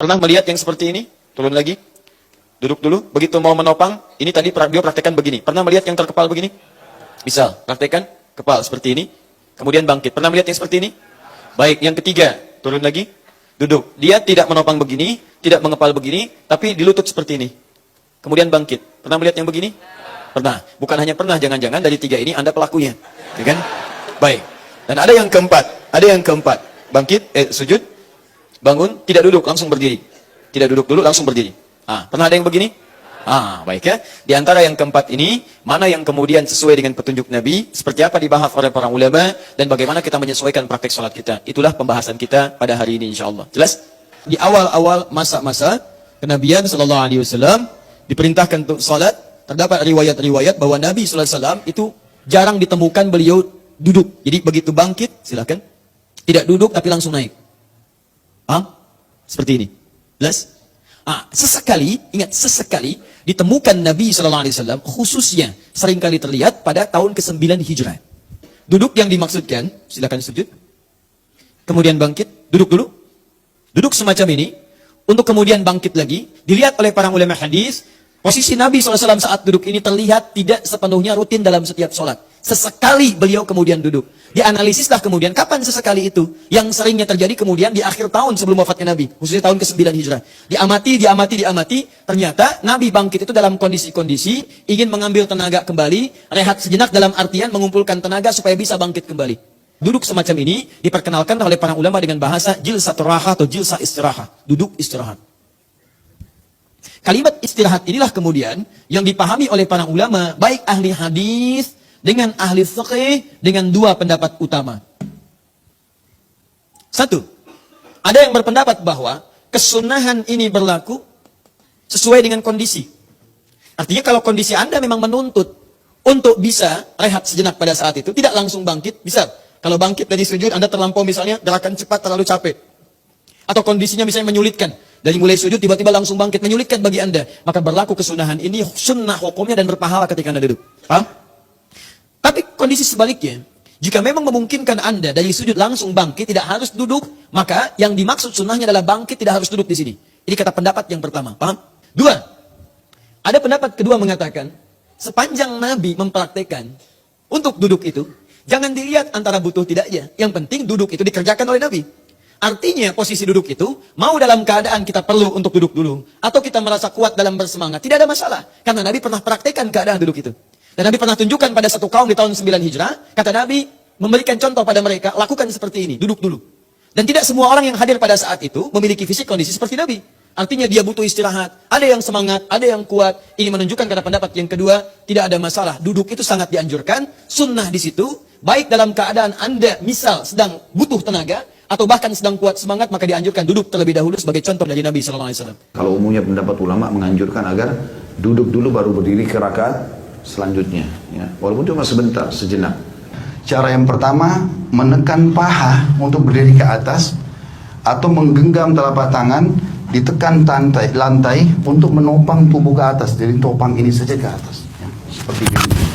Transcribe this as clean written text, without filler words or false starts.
Pernah melihat yang seperti ini? Turun lagi. Duduk dulu. Begitu mau menopang, ini tadi dia praktekkan begini. Pernah melihat yang terkepal begini? Bisa. Praktekkan kepal seperti ini. Kemudian bangkit. Pernah melihat yang seperti ini? Baik. Yang ketiga, turun lagi. Duduk. Dia tidak menopang begini, tidak mengepal begini, tapi di lutut seperti ini. Kemudian bangkit. Pernah melihat yang begini? Pernah. Bukan hanya pernah, jangan-jangan dari tiga ini Anda pelakunya. Ya kan? Baik. Dan ada yang keempat. Ada yang keempat. Bangkit, sujud, bangun, tidak duduk, langsung berdiri. Tidak duduk dulu, langsung berdiri. Pernah ada yang begini? Baik ya. Di antara yang keempat ini, mana yang kemudian sesuai dengan petunjuk Nabi, seperti apa dibahas oleh para ulama, dan bagaimana kita menyesuaikan praktek sholat kita. Itulah pembahasan kita pada hari ini insyaAllah. Jelas? Di awal-awal masa-masa kenabian SAW diperintahkan untuk sholat, terdapat riwayat-riwayat bahwa Nabi SAW itu jarang ditemukan beliau duduk. Jadi begitu bangkit, silakan. Tidak duduk tapi langsung naik. Seperti ini. Jelas? Sesekali, ingat sesekali ditemukan Nabi SAW khususnya seringkali terlihat pada tahun ke-9 Hijrah. Duduk yang dimaksudkan, silakan sujud. Kemudian bangkit, duduk dulu. Duduk semacam ini, untuk kemudian bangkit lagi. Dilihat oleh para ulama hadis, posisi Nabi SAW saat duduk ini terlihat tidak sepenuhnya rutin dalam setiap sholat. Sesekali beliau kemudian duduk. Dianalisislah kemudian kapan sesekali itu yang seringnya terjadi kemudian di akhir tahun sebelum wafatnya Nabi, khususnya tahun ke-9 Hijrah. Diamati, ternyata Nabi bangkit itu dalam kondisi-kondisi ingin mengambil tenaga kembali, rehat sejenak dalam artian mengumpulkan tenaga supaya bisa bangkit kembali. Duduk semacam ini diperkenalkan oleh para ulama dengan bahasa jilsatur raha atau jilsah istirahat, duduk istirahat. Kalimat istirahat inilah kemudian yang dipahami oleh para ulama, baik ahli hadis dengan ahli fiqih dengan dua pendapat utama. Satu, ada yang berpendapat bahwa kesunahan ini berlaku sesuai dengan kondisi. Artinya kalau kondisi Anda memang menuntut untuk bisa rehat sejenak pada saat itu, tidak langsung bangkit, bisa. Kalau bangkit dari sujud, Anda terlampau misalnya, gerakan cepat terlalu capek. Atau kondisinya misalnya menyulitkan. Dari mulai sujud, tiba-tiba langsung bangkit, menyulitkan bagi Anda. Maka berlaku kesunahan ini, sunnah hukumnya dan berpahala ketika Anda duduk. Paham? Tapi kondisi sebaliknya, jika memang memungkinkan Anda dari sujud langsung bangkit, tidak harus duduk, maka yang dimaksud sunnahnya adalah bangkit, tidak harus duduk di sini. Ini kata pendapat yang pertama. Paham? Dua, ada pendapat kedua mengatakan, sepanjang Nabi mempraktekkan untuk duduk itu, jangan dilihat antara butuh tidaknya. Yang penting duduk itu dikerjakan oleh Nabi. Artinya posisi duduk itu, mau dalam keadaan kita perlu untuk duduk dulu, atau kita merasa kuat dalam bersemangat, tidak ada masalah. Karena Nabi pernah praktekkan keadaan duduk itu. Dan Nabi pernah tunjukkan pada satu kaum di tahun 9 Hijrah, kata Nabi, memberikan contoh pada mereka, lakukan seperti ini, duduk dulu. Dan tidak semua orang yang hadir pada saat itu memiliki fisik kondisi seperti Nabi. Artinya dia butuh istirahat, ada yang semangat, ada yang kuat. Ini menunjukkan kata pendapat yang kedua, tidak ada masalah. Duduk itu sangat dianjurkan, sunnah di situ, baik dalam keadaan Anda misal sedang butuh tenaga, atau bahkan sedang kuat semangat, maka dianjurkan duduk terlebih dahulu sebagai contoh dari Nabi SAW. Kalau umumnya pendapat ulama menganjurkan agar duduk dulu baru berdiri ke rakaat selanjutnya, ya. Walaupun cuma sebentar, sejenak. Cara yang pertama, menekan paha untuk berdiri ke atas, atau menggenggam telapak tangan, ditekan lantai untuk menopang tubuh ke atas. Jadi topang ini saja ke atas, ya. Seperti ini.